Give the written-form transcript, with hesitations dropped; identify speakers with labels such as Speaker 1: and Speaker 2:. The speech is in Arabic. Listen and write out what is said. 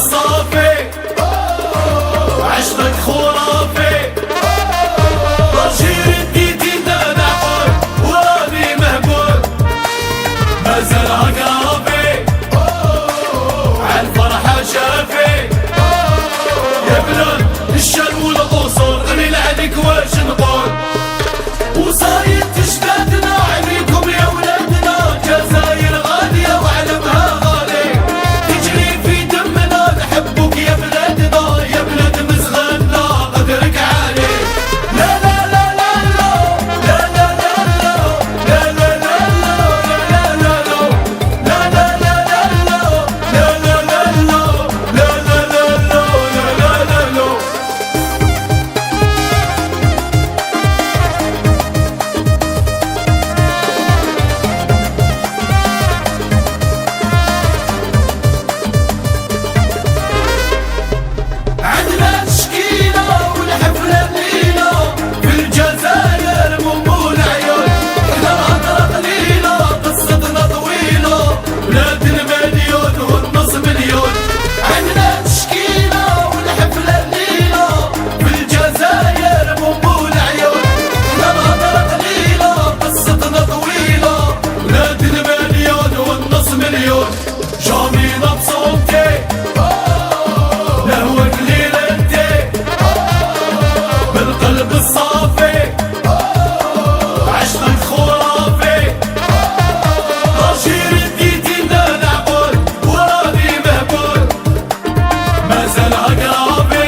Speaker 1: الصافي عشقك خرافي طرشير اديتي نعقل وراني مهبول مازال عقربي عالفرحة شافي يا بلاد الشام والاصول غني لعنك واش نقول وصايد تجدادنا عليكم يا ولادنا جزاير غالية وعلمها غالي تجري في دمنا نحبك يا بلادنا يا بلاد مزغنا قدرك عالي لا لا لا لا لا لا لا لا لا لا لا لا لا لا جامينا بصوتي لهوك ليلتي بالقلب الصافي عشقك خرافي طرشير اديتي نعقل وراني مهبول مازال عقربي